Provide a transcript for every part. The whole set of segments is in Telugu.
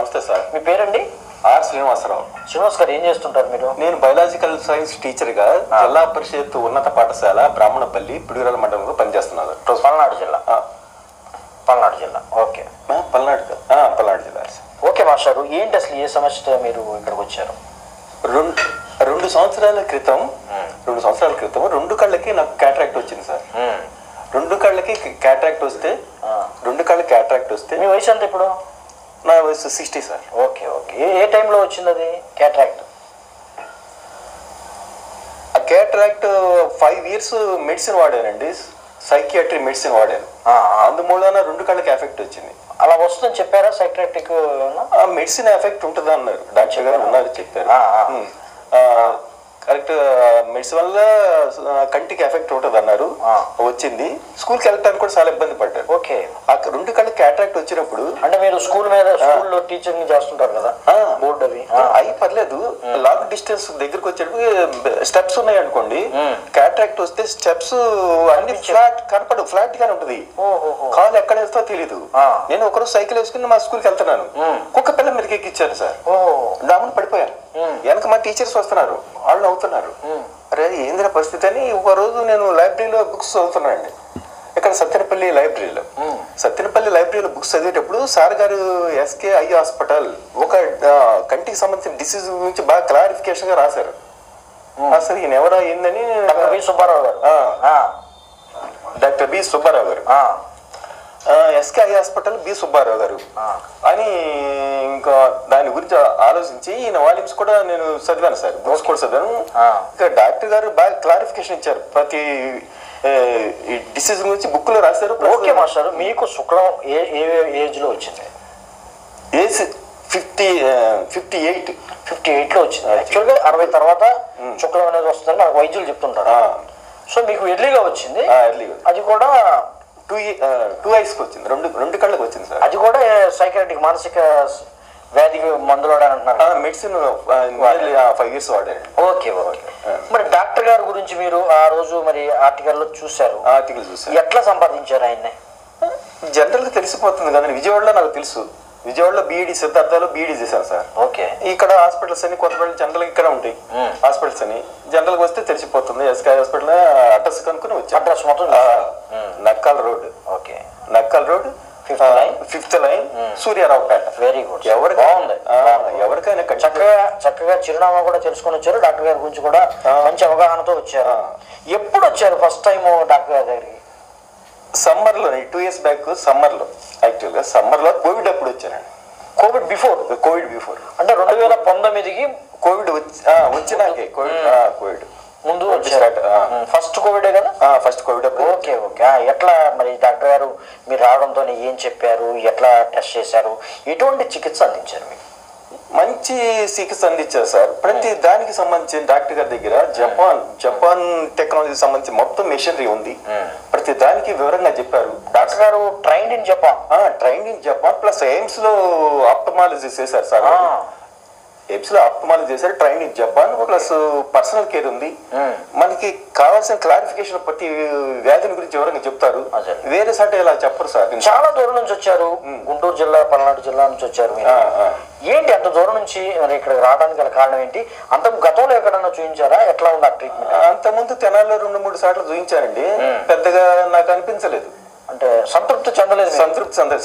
నమస్తే సార్. మీ పేరండి? ఆర్ శ్రీనివాసరావు. శ్రీనివాస్ గారు ఏం చేస్తుంటారు మీరు? నేను బయాలజికల్ సైన్స్ టీచర్గా జిల్లా పరిషత్ ఉన్నత పాఠశాల బ్రాహ్మణపల్లి పిడుగురాల మండలంలో పనిచేస్తున్నాను. పల్నాడు జిల్లా. పల్నాడు జిల్లా. ఓకే. పల్నాడు జిల్లా. ఓకే మాస్టారు, ఏంటి అసలు ఏ సమస్యతో మీరు ఇక్కడికి వచ్చారు? రెండు సంవత్సరాల క్రితం రెండు కళ్ళకి నాకు క్యాటరాక్ట్ వచ్చింది సార్. రెండు కళ్ళకి క్యాటరాక్ట్ వస్తే మీ వయసు ఎంత ఇప్పుడు? నా వయసు 60 సార్. Okay okay. ఏ టైంలో వచ్చింది అది క్యాటరాక్ట్? ఆ క్యాటరాక్ట్ 5 years మెడిసిన్ వాడానండి, సైకియాట్రీ మెడిసిన్ వాడాను. అందుమూలన రెండు కళ్ళకి ఎఫెక్ట్ వచ్చింది. అలా వస్తుందని చెప్పారా? సైక్రాటిక్ మెడిసిన్ ఎఫెక్ట్ ఉంటుంది అన్నారు, డాక్టర్ గారు ఉన్నారు చెప్పారు. కరెక్ట్, మెడిసిన్ వల్ల కంటికి ఎఫెక్ట్ ఉంటుంది అన్నారు. వచ్చింది. స్కూల్కి వెళ్ళడానికి కూడా చాలా ఇబ్బంది పడ్డారు. ఓకే. ఆ రెండు కళ్ళకి క్యాటరాక్ట్ వచ్చినప్పుడు అంటే మీరు స్కూల్లో టీచింగ్ చేస్తుంటారు కదా, బోర్డు అవి పర్లేదు. లాంగ్ డిస్టెన్స్ దగ్గరకు వచ్చేటప్పుడు స్టెప్స్ ఉన్నాయి అనుకోండి, క్యాటరాక్ట్ వస్తే స్టెప్స్ అన్ని కనపడు, ఫ్లాట్ గానే ఉంటుంది. కాలు ఎక్కడ వేస్తో తెలీదు. నేను ఒకరోజు సైకిల్ వేసుకుని మా స్కూల్కి వెళ్తున్నాను, కుక్క పిల్ల మీదకి ఎక్కిచ్చారు సార్. దాముని పడిపోయాను. వెనక మా టీచర్స్ వస్తున్నారు, వాళ్ళు అవుతున్నారు. అరే ఏందిరా పరిస్థితి అని ఒక రోజు నేను లైబ్రరీలో బుక్స్ చదువుతున్నానండి, ఇక్కడ సత్తెనపల్లి లైబ్రరీలో బుక్స్ చదివేటప్పుడు సార్ గారు ఎస్కే ఐ హాస్పిటల్ ఒక కంటికి సంబంధించిన డిసీజ్ గురించి బాగా క్లారిఫికేషన్ గా రాశారు. అసలు ఈయన ఎవరో ఏందని డాక్టర్ బి సుబ్బారావు గారు SK eye hospital B Subbarao గారు అని ఇంకా దాని గురించి ఆలోచించి ఈయన వాల్యూమ్స్ కూడా నేను చదివాను సార్, బుక్స్ కూడా చదివాను. ఇంకా డాక్టర్ గారు బాగా క్లారిఫికేషన్ ఇచ్చారు, ప్రతి డిసీజ్ గురించి బుక్ లో రాశారు. ఓకే మాస్టర్, మీకు శుక్లం ఏ ఏజ్ లో వచ్చింది? ఏజ్ 58 లో వచ్చింది. యాక్చువల్గా 60 తర్వాత శుక్లం అనేది వస్తుందని మనకు వైద్యులు చెప్తుంటారు. సో మీకు ఎర్లీగా వచ్చింది. అది కూడా 2 eyes వచ్చింది, రెండు కళ్ళకి వచ్చింది సార్. అది కూడా సైకాట్రిక్ మానసిక వ్యాధికి మందులు వాడాలంటున్నారు. మెడిసిన్ 5 years వాడాను. Okay okay. మరి డాక్టర్ గారి గురించి మీరు ఆ రోజు మరి ఆర్టికల్ చూసారు, ఎట్లా సంపాదించారు ఆయన్ని? జనరల్ గా తెలిసిపోతుంది కదండి. విజయవాడలో నాకు తెలుసు, విజయవాడలో బీఈడి సిద్ధార్థలో బీఈడి చేశాను సార్. ఓకే. ఇక్కడ హాస్పిటల్స్ అన్ని కొత్తపల్లి జనరల్ ఇక్కడ ఉంటాయి హాస్పిటల్స్ అని, జనరల్ గా వస్తే తెలిసిపోతుంది. ఎస్కే హాస్పిటల్ అడ్రస్ కనుక్కుని వచ్చి అడ్రస్ మొత్తం Nakkal road. Okay. Nakkal road 5th line Suryaraopeta. Very good. ఎవరికైనా చక్కగా చిరునామా కూడా తెలుసుకొని వచ్చారు. డాక్టర్ గారి గురించి కూడా మంచి అవగాహనతో వచ్చారు. ఎప్పుడు వచ్చారు ఫస్ట్ టైం డాక్టర్ గారి దగ్గరికి? సమ్మర్ లో, 2 years బ్యాక్ సమ్మర్ లో. యాక్చువల్ గా సమ్మర్ లో కోవిడ్ అప్పుడు వచ్చానండి. కోవిడ్ బిఫోర్ అంటే 2019కి కోవిడ్ వచ్చినాకే కోవిడ్ ముందు ఫస్ట్ కోవిడే కదా? First Covid. Okay okay. ఎట్లా మరి డాక్టర్ గారు మీరు రావడంతో ఏం చెప్పారు, ఎట్లా టెస్ట్ చేశారు, ఎటువంటి చికిత్స అందించారు మీకు? మంచి చికిత్స అందించారు సార్. ప్రతి దానికి సంబంధించిన డాక్టర్ గారి దగ్గర జపాన్ టెక్నాలజీకి సంబంధించి మొత్తం మెషినరీ ఉంది. ప్రతి దానికి వివరంగా చెప్పారు. డాక్టర్ గారు trained in Japan plus AIIMS లో ఆప్టమాలజీ చేశారు సార్. ఎయిమ్స్ లో ఆప్టమాలజీ చేశారు, train in Japan plus personal care ఉంది. మనకి కావాల్సిన క్లారిఫికేషన్ ప్రతి వ్యాధిని గురించి వివరంగా చెప్తారు. వేరే సార్ ఇలా చెప్పరు సార్. చాలా దూరం నుంచి వచ్చారు, గుంటూరు జిల్లా పల్నాడు జిల్లా నుంచి వచ్చారు. ఏంటి అంత దూరం నుంచి మరి ఇక్కడ రావడానికి గల కారణం ఏంటి? అంత గతంలో ఎక్కడన్నా చూపించారా? ఎట్లా ఉంది ఆ ట్రీట్మెంట్? అంతకుముందు తెనాల్లో 2-3 సార్లు చూపించానండి, పెద్దగా నాకు అనిపించలేదు. అంటే సంతృప్తి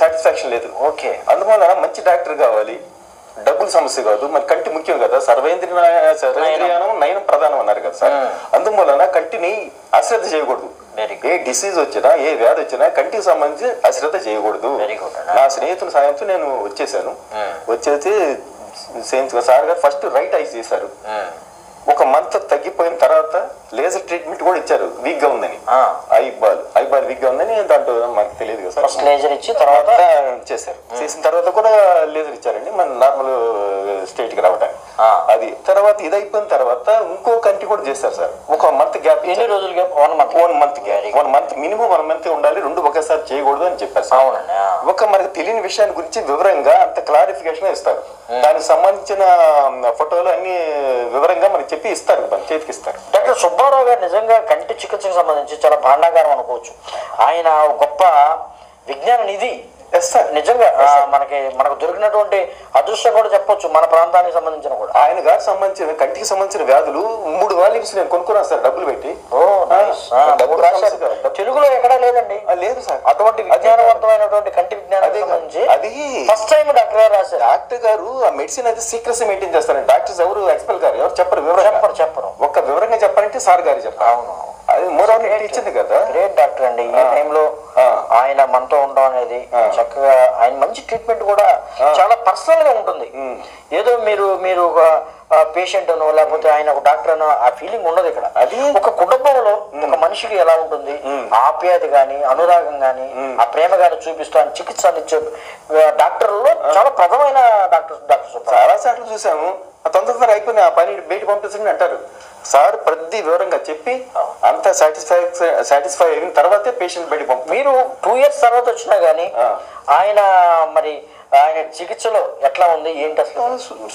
సాటిస్ఫాక్షన్ లేదు. ఓకే. అందువల్ల మంచి డాక్టర్ కావాలి, డబ్బులు సమస్య కాదు, మన కంటి ముఖ్యం కదా. సర్వేంద్రియానం నయనం ప్రధానం అన్నారు కదా సార్. అందువలన కంటిని అశ్రద్ధ చేయకూడదు. ఏ డిసీజ్ వచ్చినా, ఏ వ్యాధి వచ్చినా కంటికి సంబంధించి అశ్రద్ధ చేయకూడదు. నా స్నేహితుల సాయంతో నేను వచ్చేసి సార్ గారు ఫస్ట్ రైట్ ఐస్ చేశారు. ఒక మంత్ తగ్గిపోయిన తర్వాత లేజర్ ట్రీట్మెంట్ కూడా ఇచ్చారు, వీక్ గా ఉందని. ఐబాల్ వీక్ గా ఉందని, దాంట్లో మనకు తెలియదు కదా సార్. లేజర్ ఇచ్చి తర్వాత చేశారు. చేసిన తర్వాత కూడా లేజర్ ఇచ్చారండి మన నార్మల్ స్టేట్ కి రావడానికి. అది తర్వాత ఇది అయిపోయిన తర్వాత ఇంకో కంటి కూడా చేస్తారు సార్. ఒక మంత్ గ్యాప్. ఎన్ని రోజులు గ్యాప్? 1 month మినిమం 1 month ఉండాలి, 2 ఒకేసారి చేయకూడదు అని చెప్పారు సార్. ఒక మనకు తెలియని విషయాన్ని గురించి వివరంగా అంత క్లారిఫికేషన్ ఇస్తారు. దానికి సంబంధించిన ఫోటోలు అన్ని వివరంగా మనకి చెప్పి ఇస్తారు, మన చేతికి ఇస్తారు. డాక్టర్ సుబ్బారావు గారు నిజంగా కంటి చికిత్సకు సంబంధించి చాలా భాండాగారం అనుకోవచ్చు. ఆయన గొప్ప విజ్ఞాన నిధి. నిజంగా మనకు దొరికినటువంటి అదృష్టం కూడా చెప్పొచ్చు, మన ప్రాంతానికి సంబంధించిన కూడా. ఆయన గారికి సంబంధించిన కంటికి సంబంధించిన వ్యాధులు 3 వాల్యూమ్స్ నేను కొనుక్కున్నాను సార్, డబ్బులు పెట్టి. తెలుగులో ఎక్కడా లేదండి. లేదు సార్. అటువంటి విజ్ఞానవంతమైనటువంటి కంటి విజ్ఞానం సంబంధించి అది ఫస్ట్ టైం డాక్టర్ గారు రాశారు. డాక్టర్ గారు ఆ మెడిసిన్ అది సీక్రెసీ మెయింటైన్ చేస్తారండి. డాక్టర్స్ ఎవరు ఎక్స్పర్ట్ గారు ఎవరు చెప్పరు, చెప్పరు. ఒక్క వివరంగా చెప్పాలంటే సార్ గారు చెప్పారు. అవును, అది మోరల్ ఇచ్చింది కదా. గ్రేట్ డాక్టర్ అండి. ఈ టైంలో ఆయన మనతో ఉండడం అనేది చక్కగా, ఆయన మంచి ట్రీట్మెంట్ కూడా చాలా పర్సనల్ గా ఉంటుంది. ఏదో మీరు ఒక పేషెంట్ అనో లేకపోతే ఆయన ఒక డాక్టర్ అనో ఆ ఫీలింగ్ ఉండదు ఇక్కడ. అది ఒక కుటుంబంలో ఒక మనిషికి ఎలా ఉంటుంది, ఆప్యాయత గాని అనురాగం గాని ఆ ప్రేమ గాని చూపిస్తూ ఆయన చికిత్స అందించే డాక్టర్లో చాలా ప్రధానమైన డాక్టర్. చాలా సార్లు చూసాము, తొందరగా అయిపోయిన ఆ పని బయట పంపించండి అంటారు. సార్ ప్రతి వివరంగా చెప్పి అంత సాటిస్ఫై అయిన తర్వాతే పేషెంట్ బయట పంపి. మీరు 2 years తర్వాత వచ్చినా గానీ ఆయన చికిత్సలో ఎట్లా ఉంది ఏంటి అసలు?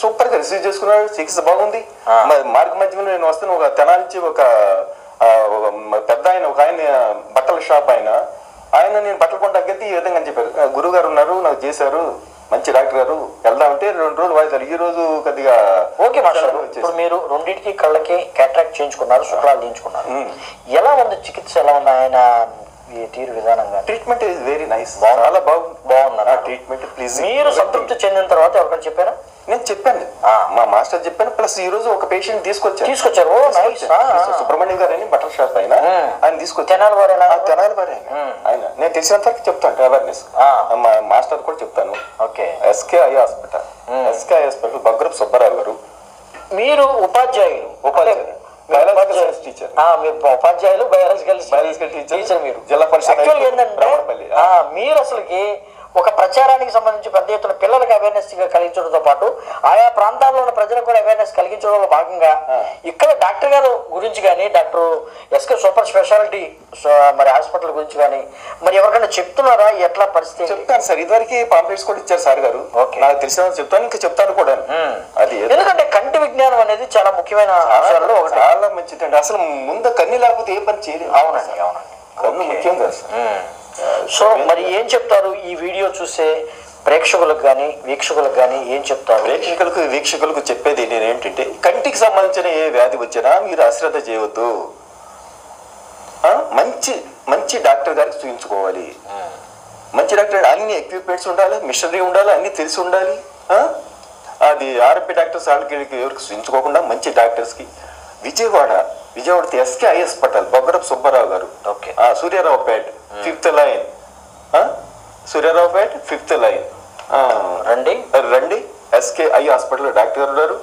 సూపర్ గా రిసీవ్ చేసుకున్నాడు, చికిత్స బాగుంది. మార్గ మధ్యలో నేను వస్తాను, ఒక తెనాలించి ఒక పెద్ద ఆయన, ఒక ఆయన బట్టల షాప్ ఆయన నేను బట్టలు కొంటాకి వెళ్తే ఈ విధంగా అని చెప్పారు, గురువు గారు ఉన్నారు నాకు చేశారు, మంచి డాక్టర్ గారు వెళ్దామంటే 2 రోజులు వాయిదారు. ఈ రోజు కొద్దిగా ఓకే మాస్టర్. ఇప్పుడు మీరు రెండింటికి కళ్ళకి క్యాట్రాక్ట్ చేయించుకున్నారు, శుక్లాలు చేయించుకున్నారు. ఎలా ఉంది చికిత్స, ఎలా ఉంది ఆయన తీరు విధానంగా? ట్రీట్మెంట్ ఇస్ వెరీ నైస్, చాలా బాగున్నారు ట్రీట్మెంట్. ప్లీజ్ మీరు సంతృప్తి చెందిన తర్వాత ఎవరికైనా చెప్పారా? నేను చెప్పాను, మా మాస్టర్ చెప్పాను. ప్లస్ ఈ రోజు ఒక పేషెంట్ తీసుకొచ్చారు. సుబ్రహ్మణ్యం గారు అని బట్టల షాప్ ఆయన తీసుకొచ్చారు. తెనాలి వారే ఆయన నేను తెలిసినంత వరకు చెప్తాను అవేర్నెస్. మా మాస్టర్ కూడా చెప్తాను. ఓకే. ఎస్కే ఐ హాస్పిటల్ బగ్రప్ సుబ్బారావు గారు. మీరు ఉపాధ్యాయులు టీచర్, ఉపాధ్యాయులు బయాలజికల్ టీచర్. మీరు జిల్లా పరిషత్ ఏంటంటే మీరు అసలుకి ఒక ప్రచారానికి సంబంధించి పెద్ద ఎత్తున పిల్లలకు అవేర్నెస్ కలిగించడంతో పాటు ఆయా ప్రాంతాల్లో ఉన్న ప్రజలకు కూడా అవేర్నెస్ కలిగించడంలో భాగంగా ఇక్కడ డాక్టర్ గారు గురించి కానీ, డాక్టర్ ఎస్కే సూపర్ స్పెషాలిటీ మరి హాస్పిటల్ గురించి కానీ మరి ఎవరికైనా చెప్తున్నారా? ఎట్లా పరిస్థితి? చెప్తాను సార్, ఇదివరకు పాంప్లెట్స్ కూడా ఇచ్చారు సార్ గారు. నాకు తెలిసిన చెప్తాను, ఇంకా చెప్తాను కూడా. అది ఎందుకంటే కంటి విజ్ఞానం అనేది చాలా ముఖ్యమైన అంశాలలో ఒకటి. చాలా మంచిదండి. అసలు ముందు కన్ను లేకపోతే ఏ పని చేయలేదు. అవునండి. కన్ను ముఖ్యం కదా సార్. సో మరి ఏం చెప్తారు ఈ వీడియో చూసే ప్రేక్షకులకు కానీ వీక్షకులకు కానీ ఏం చెప్తారు? వీక్షకులకు చెప్పేది నేను ఏంటంటే, కంటికి సంబంధించిన ఏ వ్యాధి వచ్చినా మీరు అశ్రద్ధ చేయవద్దు. మంచి డాక్టర్ గారికి చూపించుకోవాలి. మంచి డాక్టర్ అన్ని ఎక్విప్మెంట్స్ ఉండాలి, మిషనరీ ఉండాలి, అన్ని తెలిసి ఉండాలి. అది ఆర్ఎంపీ డాక్టర్స్ వాళ్ళకి ఎవరికి చూపించుకోకుండా మంచి డాక్టర్స్కి Vijayawada SK eye hospital Boggarapu Subbarao గారు. Okay. Suryaraopet 5th line, Suryaraopet 5th line రండి. ఎస్కే ఐ హాస్పిటల్ డాక్టర్ గారు ఉన్నారు,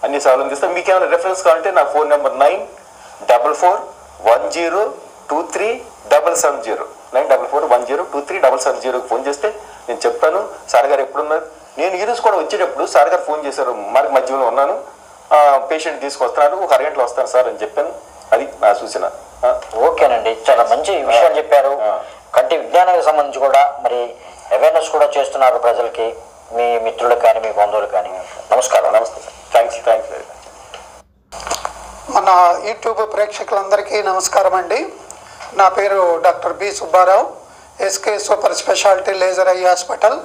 అన్ని సేవలు అందిస్తాం. మీకు ఏమైనా రెఫరెన్స్ కావాలంటే నా ఫోన్ నెంబర్ 944102370 944102370 ఫోన్ చేస్తే నేను చెప్తాను. సార్ గారు ఎప్పుడున్నారు? నేను ఈరోజు కూడా వచ్చేటప్పుడు సార్ గారు ఫోన్ చేశారు, మార్గ మధ్యలో ఉన్నాను, పేషెంట్ తీసుకొస్తున్నాడు, ఒక అరగంటలో వస్తాను సార్ అని చెప్పాను. అది నా సూచన. ఓకేనండి, చాలా మంచి విషయాలు చెప్పారు. కంటి విజ్ఞానానికి సంబంధించి కూడా మరి అవేర్నెస్ కూడా చేస్తున్నారు ప్రజలకి, మీ మిత్రులకు కానీ మీ బంధువులకు కానీ. నమస్కారం. నమస్తే సార్. Thanks very much. మన యూట్యూబ్ ప్రేక్షకులందరికీ నమస్కారం అండి. నా పేరు doctor B Subbarao, SK super speciality laser eye hospital,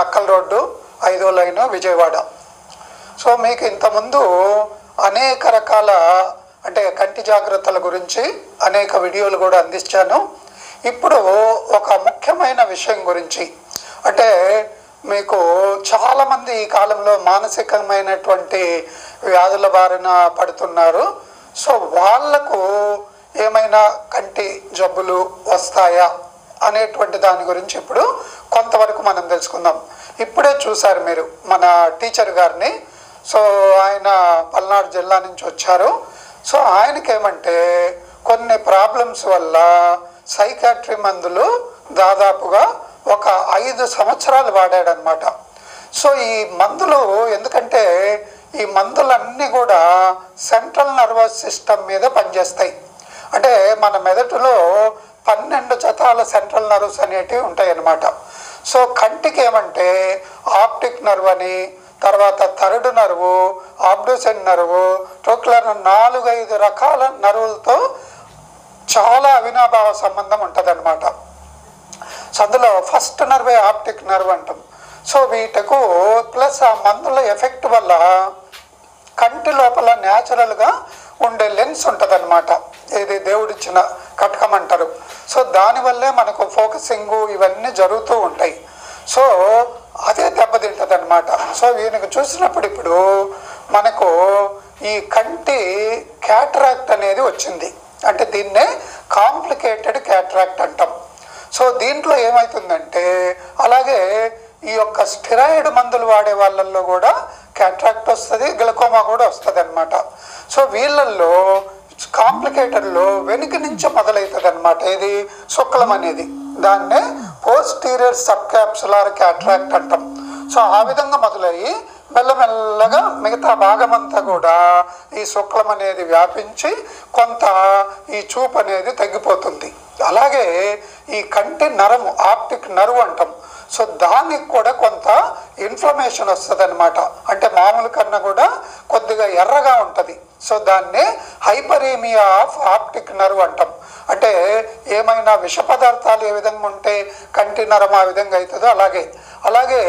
Nakkal road 5వ లైన్, విజయవాడ. సో మీకు ఇంతకుముందు అనేక రకాల అంటే కంటి జాగ్రత్తల గురించి అనేక వీడియోలు కూడా అందించాను. ఇప్పుడు ఒక ముఖ్యమైన విషయం గురించి, అంటే మీకు చాలామంది ఈ కాలంలో మానసికమైనటువంటి వ్యాధుల బారిన పడుతున్నారు. సో వాళ్లకు ఏమైనా కంటి జబ్బులు వస్తాయా అనేటువంటి దాని గురించి ఇప్పుడు కొంతవరకు మనం తెలుసుకుందాం. ఇప్పుడే చూశారు మీరు మన టీచర్ గారిని. సో ఆయన పల్నాడు జిల్లా నుంచి వచ్చారు. సో ఆయనకేమంటే కొన్ని ప్రాబ్లమ్స్ వల్ల సైకాట్రీ మందులు దాదాపుగా ఒక 5 సంవత్సరాలు వాడాడనమాట. సో ఈ మందులు ఎందుకంటే ఈ మందులన్నీ కూడా సెంట్రల్ నర్వస్ సిస్టమ్ మీద పనిచేస్తాయి. అంటే మన మెదడులో 12 జతాల సెంట్రల్ నర్వ్స్ అనేటివి ఉంటాయి అన్నమాట. సో కంటికి ఏమంటే ఆప్టిక్ నర్వ్ అని, తర్వాత థర్డ్ నర్వు, ఆబ్డ్యూసెన్ నర్వు, ట్రోక్యులర్ 4-5 రకాల నర్వులతో చాలా అవినాభావ సంబంధం ఉంటుంది అన్నమాట. సో అందులో ఫస్ట్ నర్వే ఆప్టిక్ నర్వ్ అంటాం. సో వీటకు ప్లస్ ఆ మందుల ఎఫెక్ట్ వల్ల కంటి లోపల న్యాచురల్గా ఉండే లెన్స్ ఉంటుంది అనమాట, ఇది దేవుడిచ్చిన కటకం అంటారు. సో దానివల్లే మనకు ఫోకసింగు ఇవన్నీ జరుగుతూ ఉంటాయి. సో అదే దెబ్బతింటుంది అనమాట. సో ఈయనకు చూసినప్పుడు ఇప్పుడు మనకు ఈ కంటి క్యాటరాక్ట్ అనేది వచ్చింది, అంటే దీన్నే కాంప్లికేటెడ్ క్యాటరాక్ట్ అంటాం. సో దీంట్లో ఏమవుతుందంటే అలాగే ఈ యొక్క స్టెరాయిడ్ మందులు వాడే వాళ్ళల్లో కూడా క్యాటరాక్ట్ వస్తుంది, గ్లకోమా కూడా వస్తుంది అనమాట. సో వీళ్ళల్లో కాంప్లికేటెడ్లో వెనుక నుంచి మొదలవుతుంది అనమాట, ఇది శుక్లం అనేది, దాన్నే పోస్టీరియర్ సబ్ క్యాప్సులార్ క్యాటరాక్ట్ అంటాం. సో ఆ విధంగా మొదలయ్యి మెల్లమెల్లగా మిగతా భాగమంతా కూడా ఈ శుక్లం అనేది వ్యాపించి కొంత ఈ చూపు అనేది తగ్గిపోతుంది. అలాగే ఈ కంటి నరము ఆప్టిక్ నర్వ్ అంటాం. సో దానికి కూడా కొంత ఇన్ఫ్లమేషన్ వస్తుంది అనమాట, అంటే మామూలు కన్నా కూడా కొద్దిగా ఎర్రగా ఉంటుంది. సో దాన్నే హైపరేమియా ఆఫ్ ఆప్టిక్ నర్వ్ అంటాం. అంటే ఏమైనా విష పదార్థాలు ఏ విధంగా ఉంటే కంటి నరం ఆ విధంగా అవుతుందో అలాగే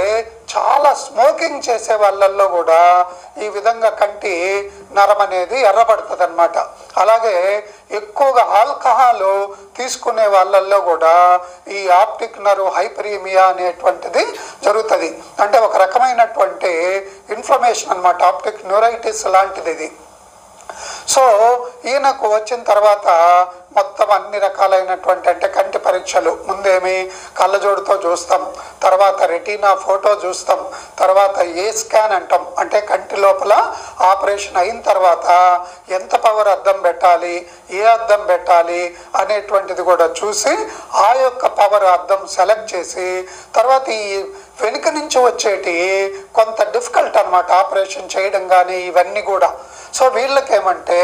చాలా స్మోకింగ్ చేసే వాళ్ళల్లో కూడా ఈ విధంగా కంటి నరం అనేది ఎర్రబడుతుంది అనమాట. అలాగే ఎక్కువగా ఆల్కహాల్ తీసుకునే వాళ్ళల్లో కూడా ఈ ఆప్టిక్ నర్వ్ హైపరీమియా అనేటువంటిది జరుగుతుంది. అంటే ఒక రకమైనటువంటి ఇన్ఫ్లమేషన్ అనమాట, ఆప్టిక్ న్యూరైటిస్ లాంటిది ఇది. సో ఈయనకు వచ్చిన తర్వాత మొత్తం అన్ని రకాలైనటువంటి అంటే కంటి పరీక్షలు, ముందేమి కళ్ళజోడుతో చూస్తాం, తర్వాత రెటీనా ఫోటో చూస్తాం, తర్వాత ఏ స్కాన్ అంటాం, అంటే కంటి లోపల ఆపరేషన్ అయిన తర్వాత ఎంత పవర్ అద్దం పెట్టాలి, ఏ అద్దం పెట్టాలి అనేటువంటిది కూడా చూసి ఆ యొక్క పవర్ అద్దం సెలెక్ట్ చేసి తర్వాత ఈ వెనుక నుంచి వచ్చేటి కొంత డిఫికల్ట్ అనమాట ఆపరేషన్ చేయడం కానీ ఇవన్నీ కూడా. సో వీళ్ళకేమంటే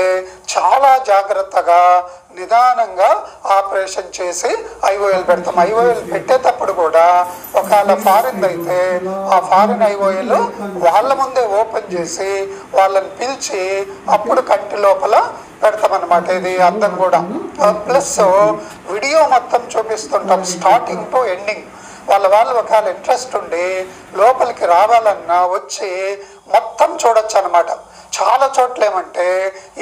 చాలా జాగ్రత్తగా నిదానంగా ఆపరేషన్ చేసి ఐఓఎల్ పెడతాం. ఐఓఎల్ పెట్టేటప్పుడు కూడా ఒకవేళ ఫారిన్ అయితే ఆ ఫారిన్ ఐఓఎల్ వాళ్ళ ముందే ఓపెన్ చేసి వాళ్ళని పిలిచి అప్పుడు కంటి లోపల పెడతామన్నమాట, ఇది అర్థం కూడా. ప్లస్ వీడియో మొత్తం చూపిస్తుంటాం స్టార్టింగ్ టు ఎండింగ్. వాళ్ళు ఒకవేళ ఇంట్రెస్ట్ ఉండి లోపలికి రావాలన్నా వచ్చి మొత్తం చూడొచ్చు అనమాట. చాలా చోట్ల ఏమంటే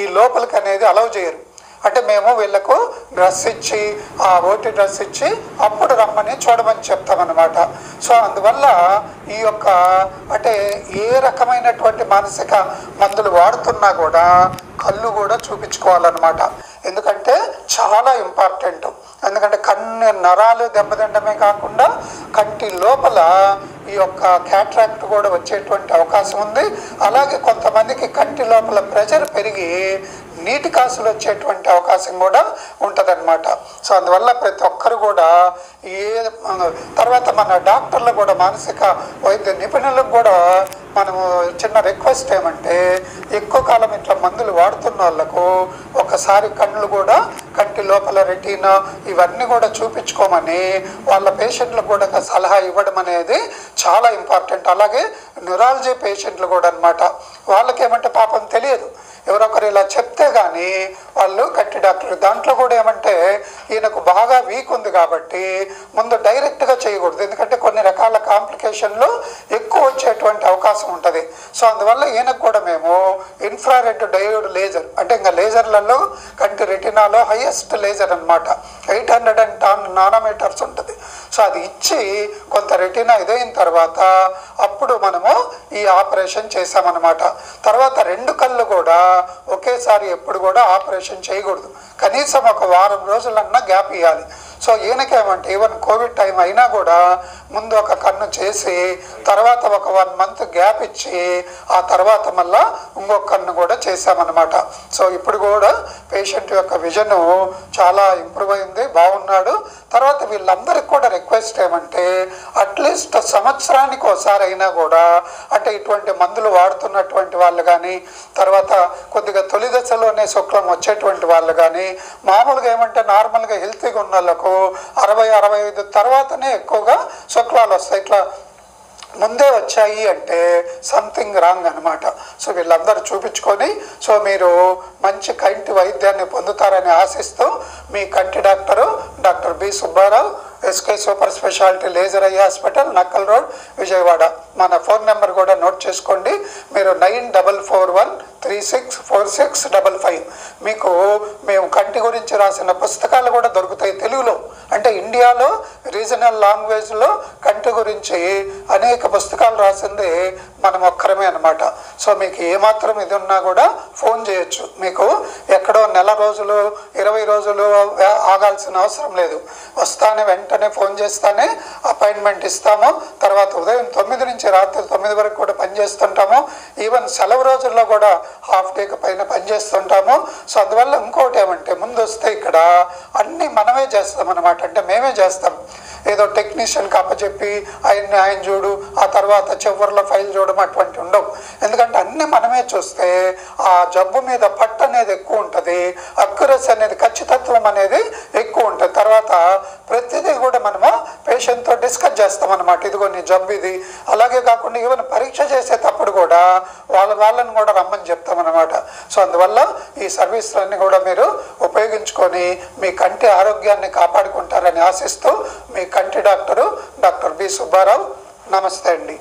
ఈ లోపలికి అనేది అలౌ చేయరు, అంటే మేము వీళ్ళకు డ్రెస్ ఇచ్చి ఆ ఓటీ డ్రెస్ ఇచ్చి అప్పుడు రమ్మని చూడమని చెప్తామన్నమాట. సో అందువల్ల ఈ యొక్క అంటే ఏ రకమైనటువంటి మానసిక మందులు వాడుతున్నా కూడా కళ్ళు కూడా చూపించుకోవాలన్నమాట, ఎందుకంటే చాలా ఇంపార్టెంట్. ఎందుకంటే కన్ను నరాలు దెబ్బతిండమే కాకుండా కంటి లోపల ఈ యొక్క క్యాట్రాక్ట్ కూడా వచ్చేటువంటి అవకాశం ఉంది. అలాగే కొంతమందికి కంటి లోపల ప్రెషర్ పెరిగి నీటి కాసులు వచ్చేటువంటి అవకాశం కూడా ఉంటుందన్నమాట. సో అందువల్ల ప్రతి ఒక్కరు కూడా తర్వాత మన డాక్టర్లు కూడా మానసిక వైద్య నిపుణులకు కూడా మనము చిన్న రిక్వెస్ట్ ఏమంటే ఎక్కువ కాలం ఇట్లా మందులు వాడుతున్న వాళ్ళకు ఒకసారి కళ్ళు కూడా కంటి లోపల రెటీనా ఇవన్నీ కూడా చూపించుకోమని వాళ్ళ పేషెంట్లకు కూడా సలహా ఇవ్వడం అనేది చాలా ఇంపార్టెంట్. అలాగే న్యూరాలజీ పేషెంట్లు కూడా అనమాట, వాళ్ళకేమంటే పాపం తెలియదు, ఎవరొకరు ఇలా చెప్తే కానీ వాళ్ళు కంటి డాక్టర్. దాంట్లో కూడా ఏమంటే ఈయనకు బాగా వీక్ ఉంది కాబట్టి ముందు డైరెక్ట్గా చేయకూడదు, ఎందుకంటే కొన్ని రకాల కాంప్లికేషన్లు ఎక్కువ వచ్చేటువంటి అవకాశం ఉంటుంది. సో అందువల్ల ఈయనకు కూడా మేము ఇన్ఫ్రారెడ్ డయోడ్ లేజర్, అంటే ఇంకా లేజర్లలో కంటి రెటినాలో హైయెస్ట్ లేజర్ అనమాట, 810 నానోమీటర్స్ ఉంటుంది. సో అది ఇచ్చి కొంత రెటినా ఇదైన తర్వాత అప్పుడు మనము ఈ ఆపరేషన్ చేసామన్నమాట. తర్వాత 2 కళ్ళు కూడా ఒకేసారి ఎప్పుడు కూడా ఆపరేషన్ చేయకూడదు, కనీసం ఒక వారం రోజులన్నా గ్యాప్ ఇవ్వాలి. సో ఈయనకేమంటే ఈవెన్ కోవిడ్ టైం అయినా కూడా ముందు ఒక కన్ను చేసి తర్వాత ఒక 1 మంత్ గ్యాప్ ఇచ్చి ఆ తర్వాత మళ్ళా ఇంకొక కన్ను కూడా చేసామన్నమాట. సో ఇప్పుడు కూడా పేషెంట్ యొక్క విజన్ చాలా ఇంప్రూవ్ అయింది, బాగున్నాడు. తర్వాత వీళ్ళందరికీ కూడా రిక్వెస్ట్ ఏమంటే అట్లీస్ట్ సంవత్సరానికి ఒకసారి అయినా కూడా, అంటే ఇటువంటి మందులు వాడుతున్నటువంటి వాళ్ళు కానీ తర్వాత కొద్దిగా తొలి దశలోనే శుక్లం వచ్చేటువంటి వాళ్ళు కానీ మామూలుగా ఏమంటే నార్మల్గా హెల్తీగా ఉన్న వాళ్ళకు 60-65 తర్వాతనే ఎక్కువగా శుక్లాలు వస్తాయి. ఇట్లా ముందే వచ్చాయి అంటే సంథింగ్ రాంగ్ అనమాట. సో వీళ్ళందరూ చూపించుకొని సో మీరు మంచి కంటి వైద్యాన్ని పొందుతారని ఆశిస్తూ మీ కంటి doctor doctor B Subbarao, SK super speciality laser eye hospital, Nakkal road, Vijayawada. మన ఫోన్ నెంబర్ కూడా నోట్ చేసుకోండి. మీరు 9441364655. మీకు మేము కంటి గురించి రాసిన పుస్తకాలు కూడా దొరుకుతాయి తెలుగులో. అంటే ఇండియాలో రీజనల్ లాంగ్వేజ్లో కంటి గురించి అనేక పుస్తకాలు రాసింది మనం ఒక్కరమే అనమాట. సో మీకు ఏమాత్రం ఇది ఉన్నా కూడా ఫోన్ చేయొచ్చు. మీకు ఎక్కడో నెల రోజులు 20 రోజులు ఆగాల్సిన అవసరం లేదు. వస్తానే వెంటనే ఫోన్ చేస్తానే అపాయింట్మెంట్ ఇస్తాము. తర్వాత ఉదయం 9 నుంచి రాత్రి 9 వరకు కూడా పనిచేస్తుంటాము. ఈవెన్ సెలవు రోజుల్లో కూడా హాఫ్ డేకి పైన పనిచేస్తుంటాము. సో అందువల్ల ఇంకోటి ఏమంటే ముందు వస్తే ఇక్కడ అన్నీ మనమే చేస్తాం అనమాట. అంటే మేమే చేస్తాం. ఏదో టెక్నీషియన్కి అప్పచెప్పి ఆయన చూడు, ఆ తర్వాత చివరిలో ఫైల్ చూడడం అటువంటి ఉండవు. ఎందుకంటే అన్నీ మనమే చూస్తే ఆ జబ్బు మీద పట్టు అనేది ఎక్కువ ఉంటుంది, అక్యురసీ అనేది, ఖచ్చితత్వం అనేది ఎక్కువ ఉంటుంది. తర్వాత ప్రతిదీ కూడా మనము పేషెంట్తో డిస్కస్ చేస్తాం అనమాట. ఇదిగో నీ జబ్బు ఇది. అలాగే కాకుండా ఈవెన్ పరీక్ష చేసేటప్పుడు కూడా వాళ్ళని కూడా రమ్మని చెప్తాం అనమాట. సో అందువల్ల ఈ సర్వీసులన్నీ కూడా మీరు ఉపయోగించుకొని మీ కంటి ఆరోగ్యాన్ని కాపాడుకుంటారని ఆశిస్తూ మీ కంటి డాక్టరు డాక్టర్ బి సుబ్బారావు. నమస్తే అండి.